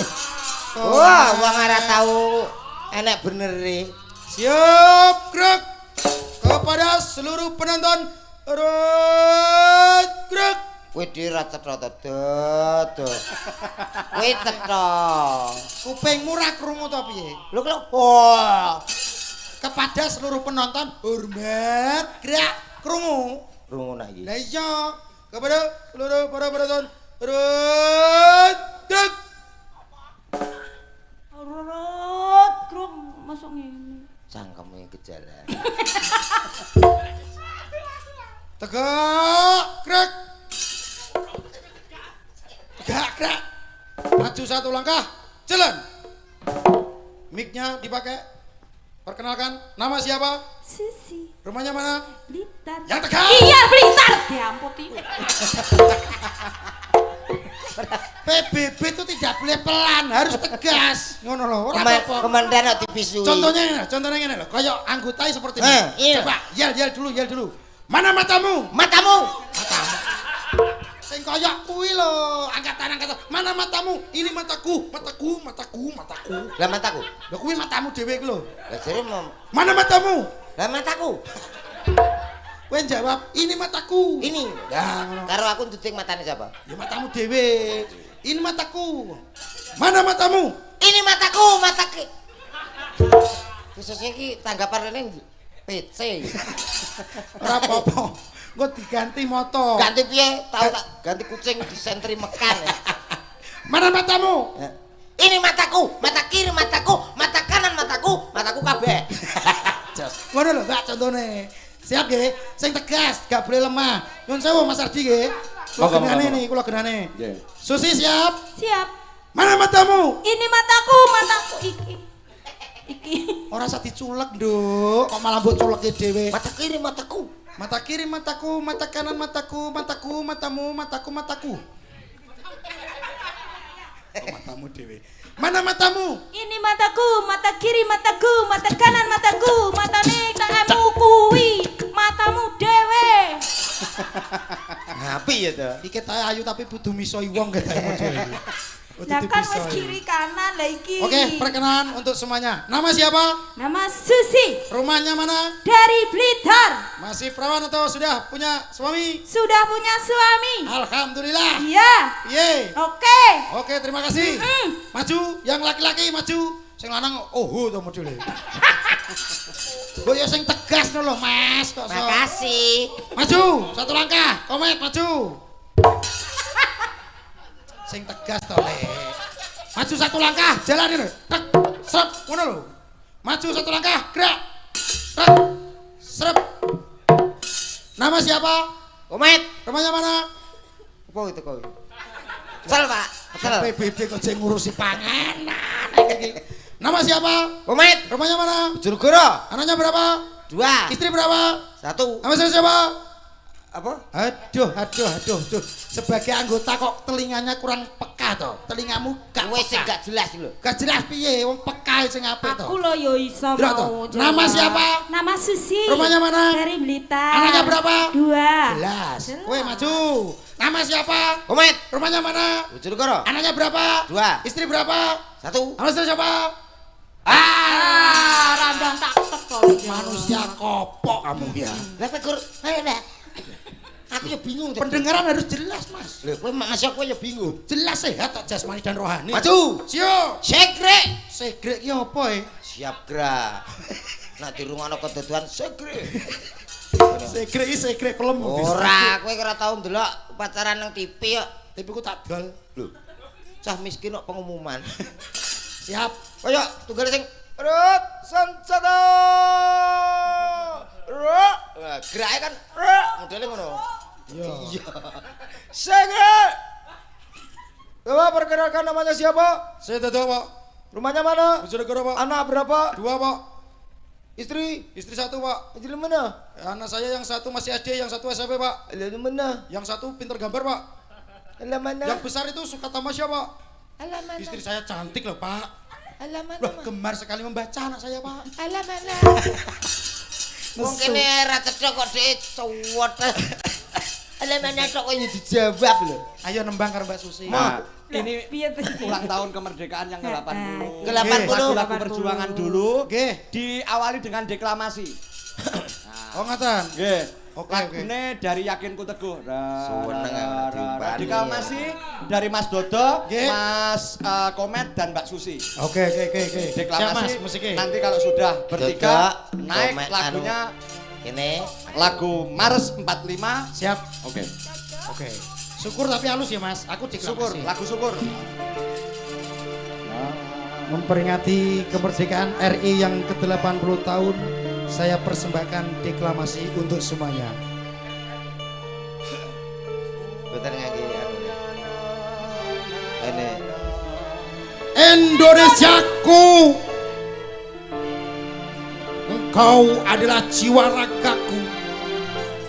Wah, wong ora tau enek bener e. siap gerak kepada seluruh penonton gerak Kowe dhewe ra cetha to, Dot. Kowe cetha. kupingmu ra krungu to piye Lho, wah. kepada seluruh penonton hormat gerak krungu. Krungu nak iki. Lah iya, kepada seluruh para penonton. Urut. Urut, krung masuk ngene. Cangkeme gejala. Tegak, krek. Tegak, krek. Maju satu langkah, jalan. Mic-nya dipakai. Perkenalkan, nama siapa? Sisi. Rumahnya mana? Blitar. Yang tegak. Iya, Blitar. Diamputi. PBB itu tidak boleh pelan, harus tegas. Ngono lho, ora apa-apa. Kementerian dipisui. Contohnya ngene lho, kayak anggota seperti ini. Iya. Coba, yel dulu. Mana matamu? Matamu. Sing kaya kuwi lho, angkatan. Mana matamu? Ini mataku. Lah mataku. Lho kuwi matamu dhewe iku lho. Lah jare Mana matamu? lah mataku. Kowe jawab, ini mataku. Ini. Ya, ngono. Karo aku nduting matane siapa? Ya matamu dhewe. Ini mataku. Mana matamu? Ini mataku, matake. Khususnya iki tanggapan rene PC. Ora apa-apa. Engko diganti moto. Ganti piye? Tahu tak ganti kucing di sentri Mekan. Mana matamu? Ini mataku, mata kiri mataku, mata kanan mataku kabeh. Ngono lho, Mbak, contone. Siap nggih? Sing tegas, gak boleh lemah. Nyun sewu Mas Ardi nggih. Kula genane. Nggih. Susi siap? Siap. Mana matamu? Ini mataku iki. Ora usah diculek, Nduk. Kok malah mbok culeke dhewe. Mata kiri mataku. Mata kiri mataku, mata kanan mataku, matamu, mataku. Oh, matamu dhewe. Mana matamu? Ini mataku, mata kiri mataku, mata kanan mataku, matane takmu kuwi, matamu dhewe. Ngapi ya to? Iki tae ayu tapi kudu misoi wong gadamu dhewe. Lah kan wis kiri kanan lah iki. Oke, perkenalan untuk semuanya. Nama siapa? Nama Susi. Rumahnya mana? Dari Blitar. Masih perawan atau sudah punya suami? Sudah punya suami. Alhamdulillah. Iya. Ye. Oke. Oke, terima kasih. Maju, yang laki-laki maju. Sing lanang to modele. Kok ya sing tegas lho, Mas. Kok Makasih. Maju, satu langkah. Komet maju. Sing tegas to, Le. Maju satu langkah, jalan ini. Tek, serep, ngono lho. Maju satu langkah, gerak. Tek, serep. Nama siapa? Komet. Rumahnya mana? Apa itu kau? Kesel, Pak. Kesel. PBB kok jeng ngurusi panganan iki. Nama siapa? Komet. Rumahnya mana? Bojonegoro. Anaknya berapa? 2. Istri berapa? 1. Nama siapa? Apa? Aduh. Sebagai anggota kok telinganya kurang peka toh. Telingamu gak Wes peka. gak jelas lho. Gak jelas piye wong peka sing apik toh. Aku lo yo iso Drak, mau. toh. Nama siapa? Nama Susi. Rumahnya mana? Dari Blitar. Anaknya berapa? 2. Jelas. Kowe maju. Nama siapa? Komet. Rumahnya mana? Bojonegoro. Anaknya berapa? 2. Istri berapa? 1. Nama istri siapa? Randang tak teko. Manusia kopok kamu ya. Lah Gur, ayo Pak. Aku ya bingung. Pendengaran harus jelas, Mas. Lho, kowe masih aku ya bingung. Jelas sehat tak jasmani dan rohani. Maju. Siap. Segrek. Segrek ki apa e? Siap gra. Nak dirungokno keduduan segrek. Segrek pelem. Ora, kowe ora tau ndelok upacara nang TV kok. TV ku tak dol. Lho. Cah miskin kok pengumuman. Siap. Kaya tunggale sing rut sansada. Rut. Lah gerake kan rut modele ngono. Iya. Segrek. Coba perkenalkan namanya siapa? Saya Dodo, Pak. Rumahnya mana? Bojonegoro, Pak. Anak berapa? 2, Pak. Istri? Istri 1, Pak. Istri mana? Anak saya yang 1 masih SD, yang 1 SMP, Pak. Lah mana? Yang 1 pinter gambar, Pak. Lah mana? Yang besar itu suka tamasya, Pak. Alah mana? Istri saya cantik loh, Pak. Alah mana? Loh, gemar sekali membaca anak saya, Pak. Alah mana? Wong kene ra cedhok kok dhek cuwet. Alah mana tok kok dijawab lho. Ayo nembang karo Mbak Susi. Nah, ini ulang tahun kemerdekaan yang ke-80. Ke-80. Lagu perjuangan dulu. Nggih. Diawali dengan deklamasi. Oh, ngoten. Nggih. Oke. Lagune dari Yakinku Teguh. Seneng diumpani. Deklamasi dari Mas Dodo, Nggih. Mas Komet dan Mbak Susi. Oke. Deklamasi Siap, Mas, musiknya. nanti kalau sudah bertiga Dodo, naik Komet, lagunya Kene lagu Mars 45. Siap. Oke. Oke. Syukur tapi halus ya Mas. Aku Syukur, deklamasi. lagu syukur. Memperingati kemerdekaan RI yang ke-80 tahun, saya persembahkan deklamasi untuk semuanya. Boten ngangge anu. Ene Indonesiaku, engkau adalah jiwa ragaku,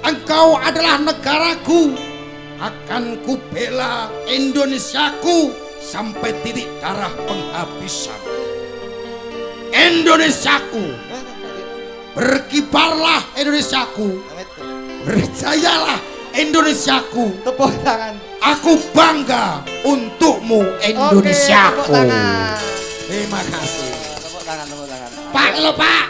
engkau adalah negaraku, akan kubela Indonesiaku sampai titik darah penghabisan. Indonesiaku, berkibarlah Indonesiaku, berjayalah Indonesiaku. Tepuk tangan. Aku bangga untukmu Indonesiaku. Tepuk tangan. Terima kasih. Tepuk tangan. Pak lho Pak.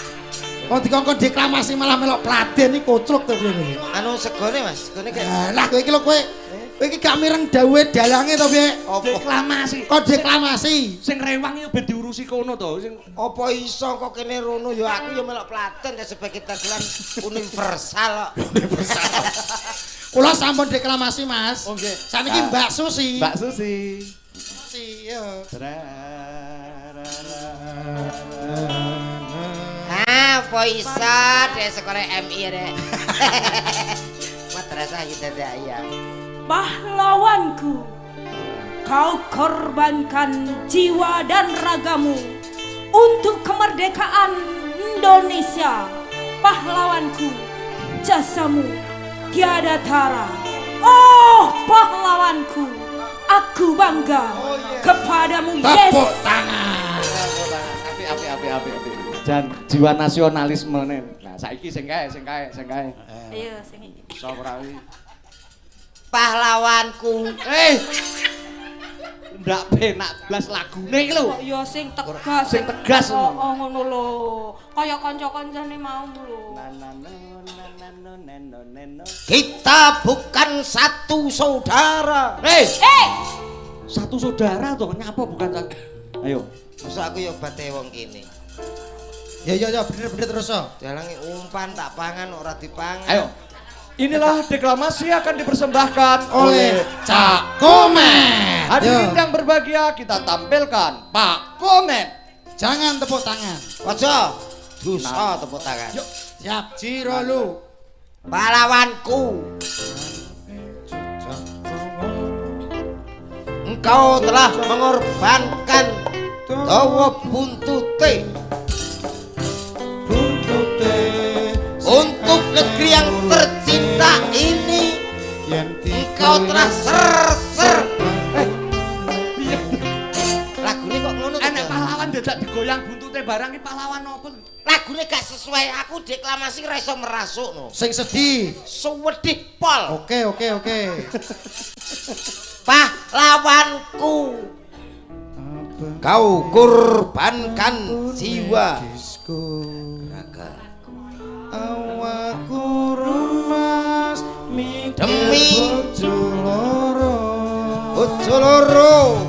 Kok dikongkon deklamasi malah melok Pladen iki kocluk to piye. anu segone Mas, segone kayak Lah kowe iki lho kowe iki gak mireng dawuhe dalange to piye? Deklamasi. Kok deklamasi? Sing rewang iki ben diurusi kono to. Sing apa iso kok kene rono ya aku ya melok Platen ya sebagai dagelan universal kok. Kula sampun deklamasi Mas. Oh nggih. Saniki Mbak Susi. Mbak Susi. Susi yo. Apa iso dek sekolah MI dek. Madrasah Hidayah. Pahlawanku, kau korbankan jiwa dan ragamu untuk kemerdekaan Indonesia. Pahlawanku, jasamu tiada tara. Oh pahlawanku, aku bangga kepadamu. Yes. Tepuk tangan. Api. Jan jiwa nasionalisme nih. Nah, saiki sing kae. Ayo sing iki. Sapa Pahlawanku. Ndak penak blas lagune iki lho. Kok ya sing tegas. Sing tegas. Oh ngono lho. Kaya kanca-kancane mau lho. Kita bukan satu saudara. Satu saudara toh nyapa bukan satu. Ayo. Masa aku ya bate wong kene. Ya bener terus so. Dalange umpan tak pangan ora dipangan. Ayo. Inilah deklamasi akan dipersembahkan Oleh Cak Komen. Hadirin yang berbahagia, kita tampilkan Pak Komen. Jangan tepuk tangan. Aja dosa tepuk tangan. Yuk, siap Jiro lu. Pahlawanku. Engkau telah mengorbankan dawa buntute untuk negeri yang tercinta ini. Engkau telah ser. Lagune kok ngono to? Enek pahlawan dadak digoyang buntute barang iki pahlawan opo? Lagune gak sesuai aku deklamasi ra iso merasukno. Sing sedih. Suwedih pol. Oke. Pahlawanku. Kau korbankan jiwa raga awakku rumas demi bojo loro.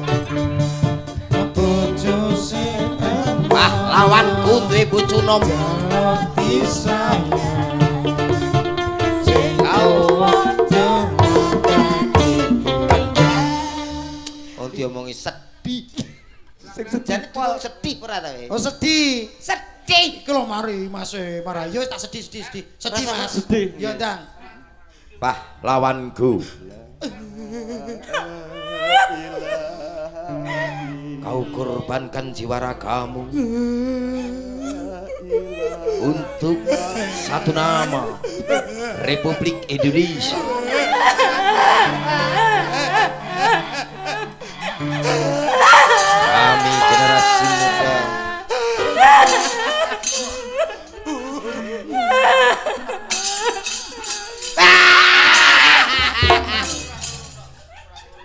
Pahlawanku duwe bojo nom. Kau diomongi sedih. Jane sedih ora ta we? Oh sedih. Sedih. Iki lho mari Mas marah. Yo tak sedih. Sedih Mas. Sedih. Yo ndang. Pahlawanku. Kau korbankan jiwa ragamu untuk satu nama Republik Indonesia. Kami generasi muda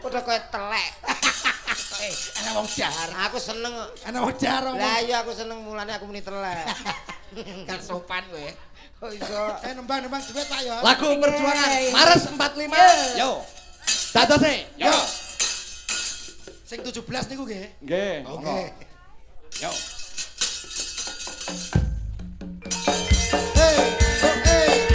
udah kowe telek. Ana wong jar. Aku seneng kok. Ana wong jar. Lah iya aku seneng mulane aku muni telek. Kan sopan kowe. Kok iso? Nembang duit Pak ya. Lagu perjuangan Mars 45. Yo. Dadose. Yo. Sing 17 niku nggih. Nggih. Oke. Yo. Hey.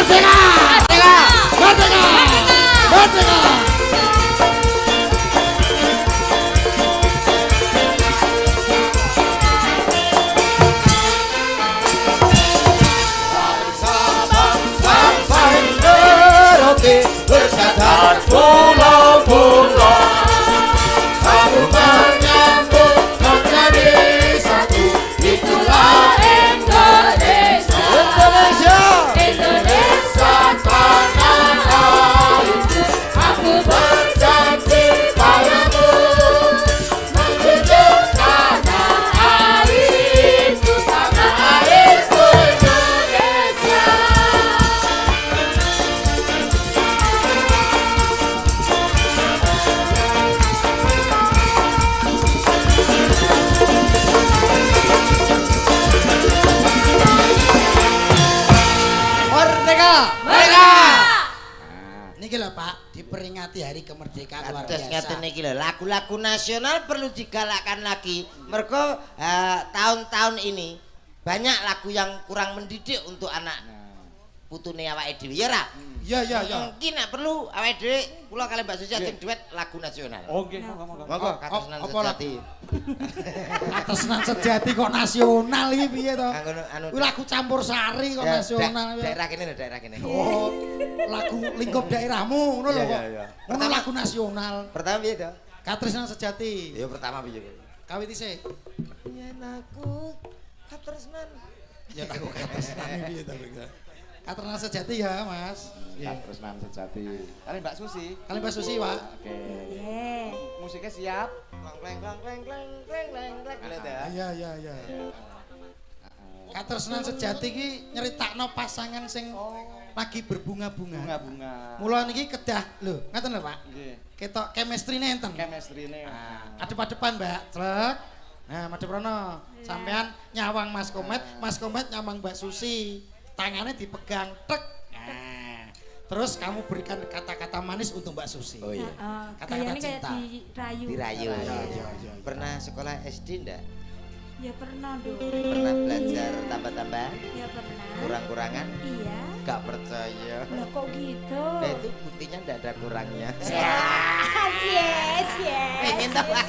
Merdeka! Merdeka! Merdeka! Bersadar pulau-pulau satu menyambut menjadi satu, itulah Indonesia. Indonesia tanah airku, aku berjanji padamu menjunjung tanah airku, tanah airku Indonesia. Niki lho Pak, diperingati hari kemerdekaan luar Terus biasa. ngeten iki lho, lagu-lagu nasional perlu digalakkan lagi. Mergo tahun-tahun ini banyak lagu yang kurang mendidik untuk anak putune awake dhewe ya ra? Iya iya iya. Mungkin nek perlu awake dhewe kula kali Mbak Susi ajeng duet lagu nasional. Oke, monggo. Monggo katresnan apa sejati. Katresnan sejati kok nasional iki piye to? Anu Kuwi lagu campur sari kok nasional. daerah kene lho, daerah kene. Oh, lagu lingkup daerahmu ngono lho kok. Iya. Ngono lagu nasional. Pertama piye to? Katresnan sejati. Ya pertama piye? Kawit isih. Yen aku katresnan. Ya aku katresnan piye to Bang? Katresnan sejati ya, Mas. Katresnan sejati. Kali Mbak Susi. Kali Mbak Susi, Pak. Oke. Ye. Musiknya siap. Kleng kleng kleng kleng kleng kleng kleng kleng ya. Iya iya iya. Katresnan sejati ki nyeritakno pasangan sing lagi berbunga-bunga. Bunga-bunga. Mula niki kedah lho, ngaten lho Pak. Nggih. Ketok chemistry-ne enten. Chemistry-ne. Adep-adepan Mbak, trek. Nah, madhep rono. Sampean nyawang Mas Komet nyawang Mbak Susi. Tangannya dipegang, tek. Nah, terus kamu berikan kata-kata manis untuk Mbak Susi. Oh iya. Kata-kata Kayaknya kayak cinta. dirayu. Dirayu. Iya. Pernah sekolah SD ndak? Ya pernah dong. Pernah belajar tambah-tambah? Ya pernah. Kurang-kurangan? Iya. Gak percaya. Lah kok gitu? Nah itu buktinya ndak ada kurangnya. Yes. Pengen tau, Pak.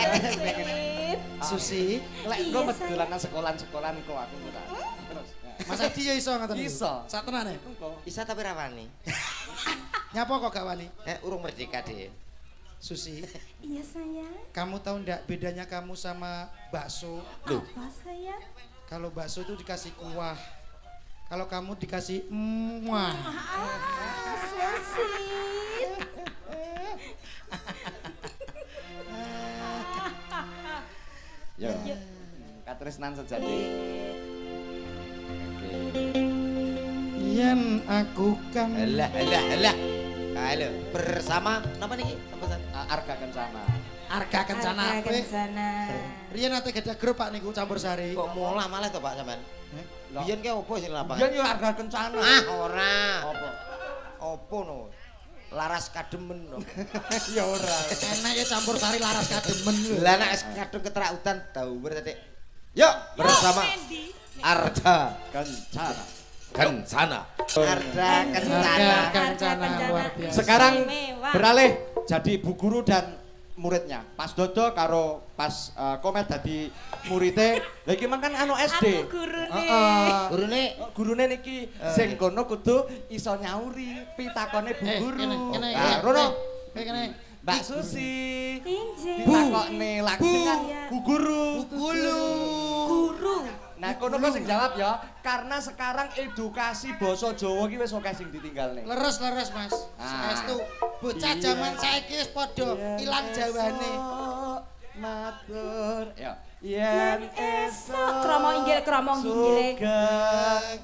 Susi, Lek Iya, engko sayang. medolanan sekolahan kok aku ora. Terus. Mas Adi ya iso ngaten. Iso. Satenane. Engko. Bisa tapi rawani. Nyapa kok gak wani? Urung merdeka deh. Susi, Iya sayang. kamu tahu ndak bedanya kamu sama bakso? Apa sayang? Kalau bakso itu dikasih kuah. Kalau kamu dikasih muah. Ah, so sweet. Ya. Katresnan sejati. Yen aku kan Alah. Halo, bersama napa niki? Sampeyan. Arga Kencana. Arga Kencana. Arga Kencana. Riyen ate gadah grup Pak niku campur sari. Kok mulah malah to Pak sampean? Biyen ki opo sing lapangan? Biyen yo Arga Kencana. Ah, ora. Apa? Opo no? Laras kademen no. Ya ora. Enak ya campur sari laras kademen lho. Lah nek kadung keterautan dawur tadi. Yuk bersama Arda Kencana. Kencana. Arda Arga Kencana. Kencana luar biasa. Sekarang Istimewa. beralih jadi bu guru dan muridnya. Pas Dodo karo pas Komet dadi muridé. Lah iki mang kan anu SD. Aku gurune. Gurune Gurune niki sing kono kudu iso nyauri pitakone bu guru. Kene. Nah, Rono, Kene. Mbak Susi. Injil. Pitakone lagi dengan bu guru. Guru. Nah, kono kok sing jawab ya, karena sekarang edukasi basa Jawa ki wis akeh sing ditinggalne. Leres Mas. Ah. Saestu bocah jaman saiki wis padha ilang jawane. Matur. Ya. Yen esok kromo inggile.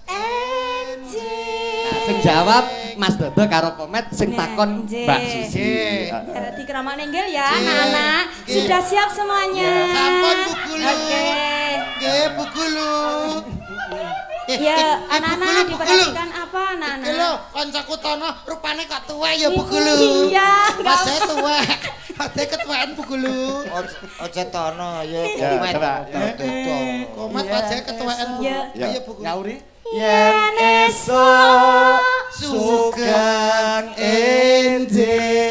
Enjil. Sing jawab Mas Dodo karo Komet sing takon Nggih. Mbak Susi. Ya, di kromo inggil ya anak-anak. Sudah siap semuanya. Sampun Bu Gulu. Oke. Nggih Bu Gulu. Ya, anak-anak diperhatikan apa Iki lho anak-anak? kancaku Tono rupane kok tuwek ya Bu Gulu. Iya, Mas saya tuwek. Ade ketuaan Bu Gulu. Ojo tono ya Ya, komet. coba. Komat wajah ketuaan Bu. Ya. Ayo Bu Gulu. Nyauri. Yen esok sugeng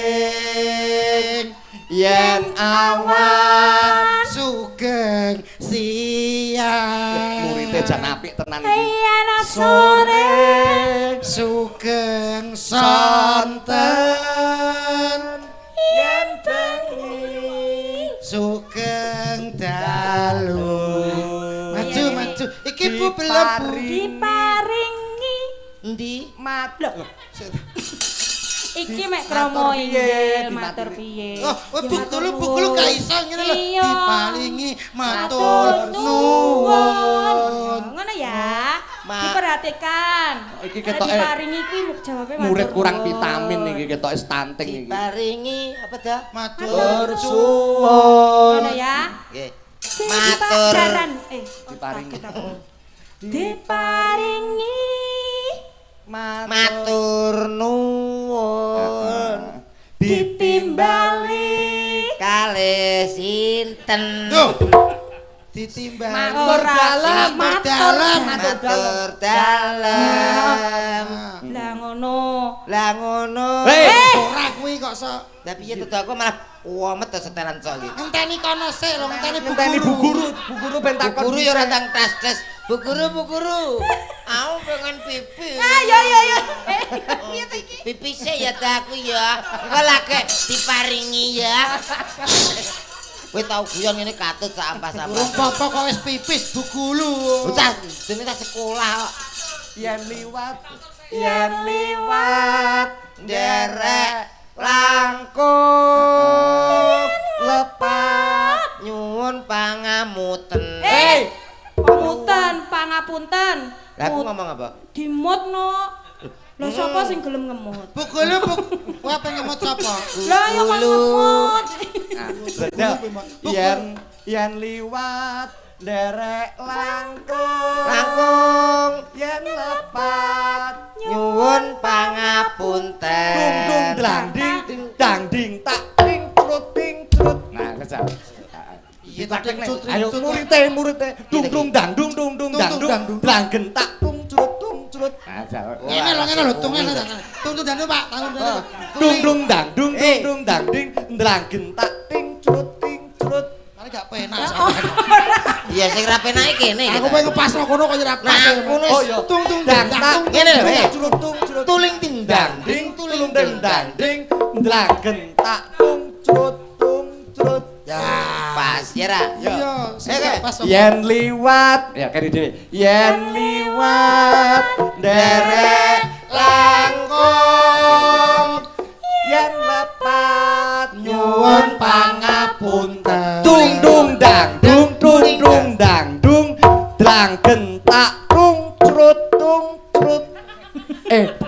enjing yen awan sugeng siang murite jan apik tenan iki yen sore sugeng sonten yen bengi sugeng dalu maju iki Bu belum Bu diparingi Endi? matluk iki mek kromo inggil matur piye oh bukulu gak iso ngene lho Iya. diparingi matur nuwun ngono ya diperhatikan iki ketoke diparingi kuwi jawabe matur murid kurang nuwun. vitamin iki ketoke stunting iki Diparingi apa dah? matur ngono ya Nggih. Matur. Diparingi. Diparingi Matur nuwun. ditimbali Kalih sinten? Duh. Ditimbang Matur dalam, matur Matur dalem. lah ngono Lah ngono. ora kuwi kok sok Lah piye tuh aku malah womet to setelan sok iki. ngenteni kono sik lho ngenteni bu guru ben Bu takon guru ya ora tang tes. Bu guru. Aku pengen pipi. ayo piye to iki Pipi sik ya ta aku ya. Engko lagi diparingi ya. Kowe tau guyon ngene katut sak ampas-ampas. burung popo kok wis pipis Bu Gulu Bocah, dene tak sekolah kok. yen liwat Derek langkung lepat nyuwun pangamuten. pangapunten Lah aku ngomong apa? dimutno lho sapa sing gelem ngemut Bu Gulu kuwi apa ngemot sapa lah ya kan ngemut yen liwat derek langkung Langkung yen lepat nyuwun pangapunten. dung dlang ding dang ding tak ting trut nah kesal iya tak ayo murid-murid dung dang dung dlang gentak tung curut nah ngene lho tunggu danu Pak dung dang ding dlang gentak ting curut mari gak penak Iya sing ra penake kene. aku pengen ngepasno kono kok ora pas Nah, ngono oh iya tung dang tak ngene lho, curut tuling tindang. ding dang ding dlang gentak tung curut Ya, pas ya ra. iya sing pas yen liwat ya kari dhewe yen liwat derek langkung yen lepat nyuwun pangapunten dung dang dung dlang gentak tung curut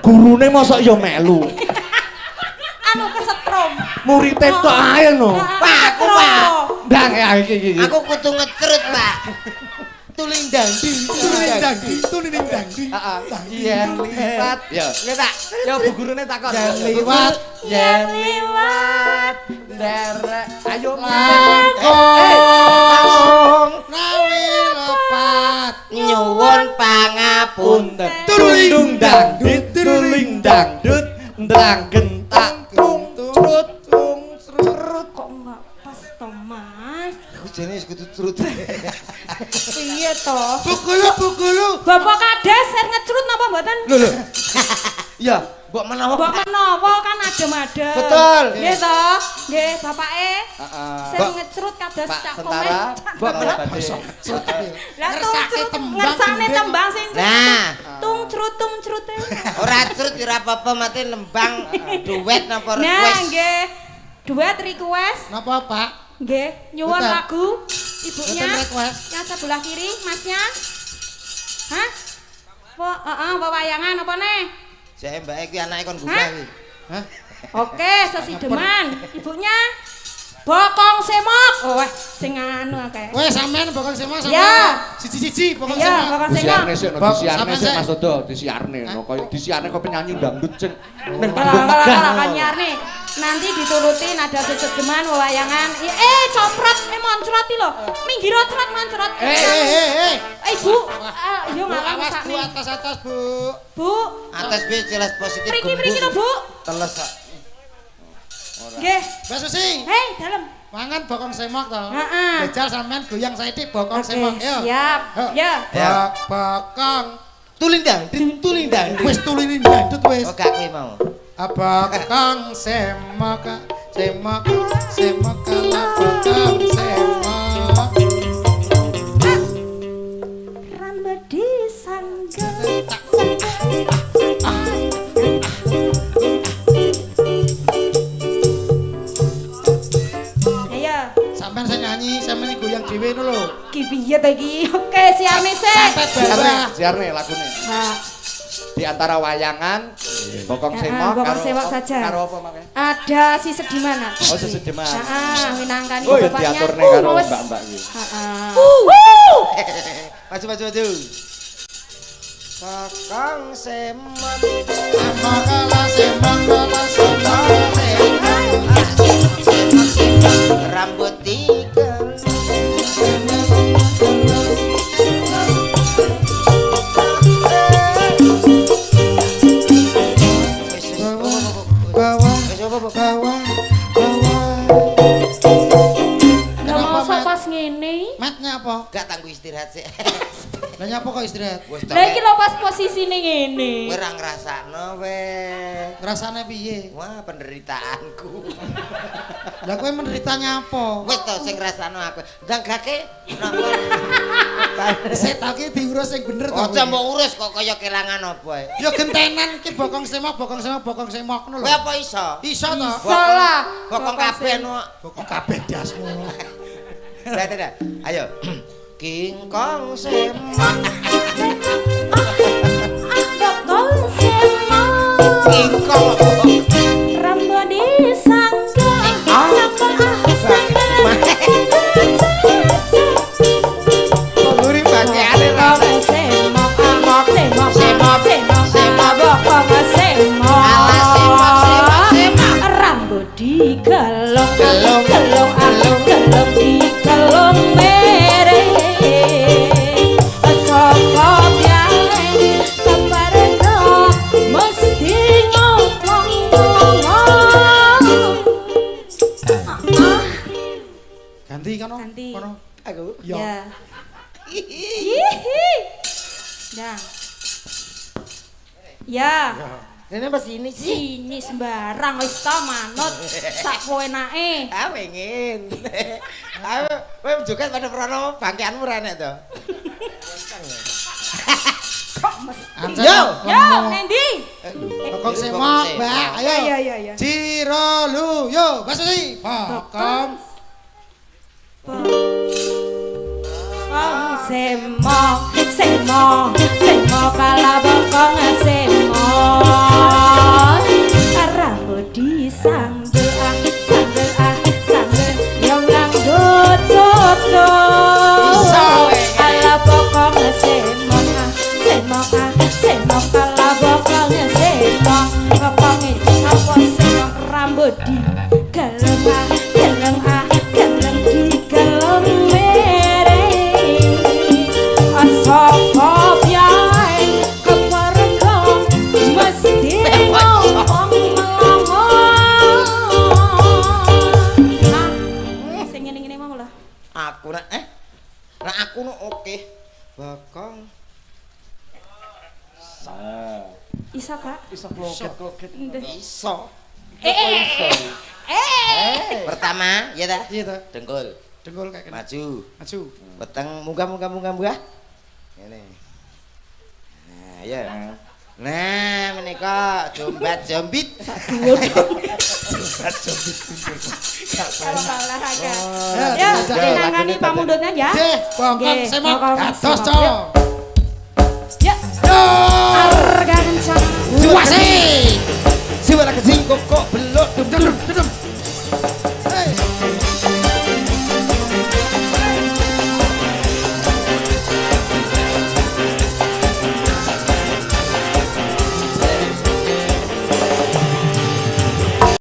gurune mosok ya melu anu kesetrum murid tok ae no Pak, aku Pak. ndang ya iki Aku kudu ngecerut, Pak. Tulindang ding. yen liwat ya Nggih, Pak. ya bu gurune takon yen liwat yen liwat derek ayo langkung nawi lepat Nyuwun pangapunten. tuling dang dut ndang gentak tung curut kok enggak pas to Mas Aku jane wis kudu cerut. piye to Bu Gulu Bapak Kades ngecrut napa mboten Lho. Ya, mbok menawa Mbok menawa kan adem-adem. Betul. Nggih to? Nggih, bapake. Sing Mbok, ngecrut kados Pak cak tentara Mbok menawa Lah ngersane tembang sing Nah. tung crut ora cerut ora apa-apa mate nembang duet napa Nah, request. nggih. Duet request. napa Pak Nggih, nyuwun Betul. lagu ibunya. Betul request. Yang sebelah kiri, Masnya. Hah? Wewayangan apa nih? Jek mbake kuwi anake kon gugah kuwi. hah Oke, sesideman. Ibunya Bokong semok. Oh, weh, sing anu akeh. Weh, sampean bokong semok sampean. Ya. Siji-siji bokong Ya, semok. bokong semok. Disiarne sik, disiarne sik Mas Dodo, disiarne no koyo disiarne kok penyanyi dangdut sing ning panggung megah. Kan nyarne. Nanti dituruti nada sesegeman wewayangan. Coprot, moncrot iki lho. Minggir ocrot moncrot. Ibu. Yo ngalah sakne. Bu atas, Bu. Bu. Atas bis jelas positif. Mriki lho, Bu. Teles kok. Nggih. Mbak Susi. Hei, dalem. Mangan bokong semok to. Heeh. Jajal sampean goyang saithik bokong semok. Yo. Siap. Ya. Bokong. Tulindang, tulindang. Wis tulini ndandut wis. Oh, gak kowe mau. Bokong semok, semok, semok kala bokong semok. Rambut disangga. Sampeyan sing nyanyi, sampeyan goyang dhewe ngono lho. Ki piye ta iki? Oke, siarne sik. Sampai bawah. Siarne lagune. Nah, Di antara wayangan bokong semok bokong semok saja. Karo apa makanya? Ada si Sediman. Oh, Sediman. Heeh, winangkani Oh, bapaknya. diaturne karo mbak-mbak iki. Heeh. Maju. Bokong semok. Semok kala semok kala semok. Rambut tiga. Bawah. Kenapa pas ngene? Matnya apa? Gak tangguh istirahat sih. Lah nyapa kok istirahat? Lah iki lho pas posisine ngene. Kowe ora ngrasakno weh. Rasane piye? Wah, penderitaanku. Lah kowe menderita nyapa? Wis to sing ngrasakno aku. Ndang gake. Sik tak ki diurus sing bener to. Aja mbok urus kok kaya kelangan apa ae. Ya gentenan ki bokong semok ngono Kowe lho. apa iso? Iso to? Salah. Bokong kabeh no. Bokong kabeh dasmu. Dah. Ayo. King Kong semok. Bokong semok. King Kong. Rambut disangga. Guri pakaiane Bokong semok. Bokong semok. Alah semok. Rambut digelong. Gelong digelong mere. Sapa biae kepareno mesti ngomong. Ganti kono. Ganti. Kono. Aku. Ya. Dah. Ya. Ini pas ini sih. Sini sembarang wis ta manut sak enake. Ah pengen. Kowe joget pada prono bangkeanmu ra enek to. Yo, Nendi? Bokong semok, Mbak. Ayo. Iya. Ciro lu, yo, Mbak Susi. Bokong semok kala bokong semok. Rambut disandel yang nganggut cocok. Kala bokong semok kala bokong semok. Bokonge apa semok rambut digeleng digeleng mere. Sapa biae keparengko mesti ngomong. Sing ngene-ngene mau lho. aku nak aku no oke. Bokong. Iso, Kak? Iso kloket. Iso. Pertama, ya ta? Iya to. Dengkul. Dengkul kayak gini. Maju. Maju. Weteng munggah. Ngene. Nah, ya. Nah, menika jombit. Olahraga. Ya, Ya, nangani pamundutnya ya. Nggih, bokong Nggih, semok bokong dados semok. to. Ya. Yo.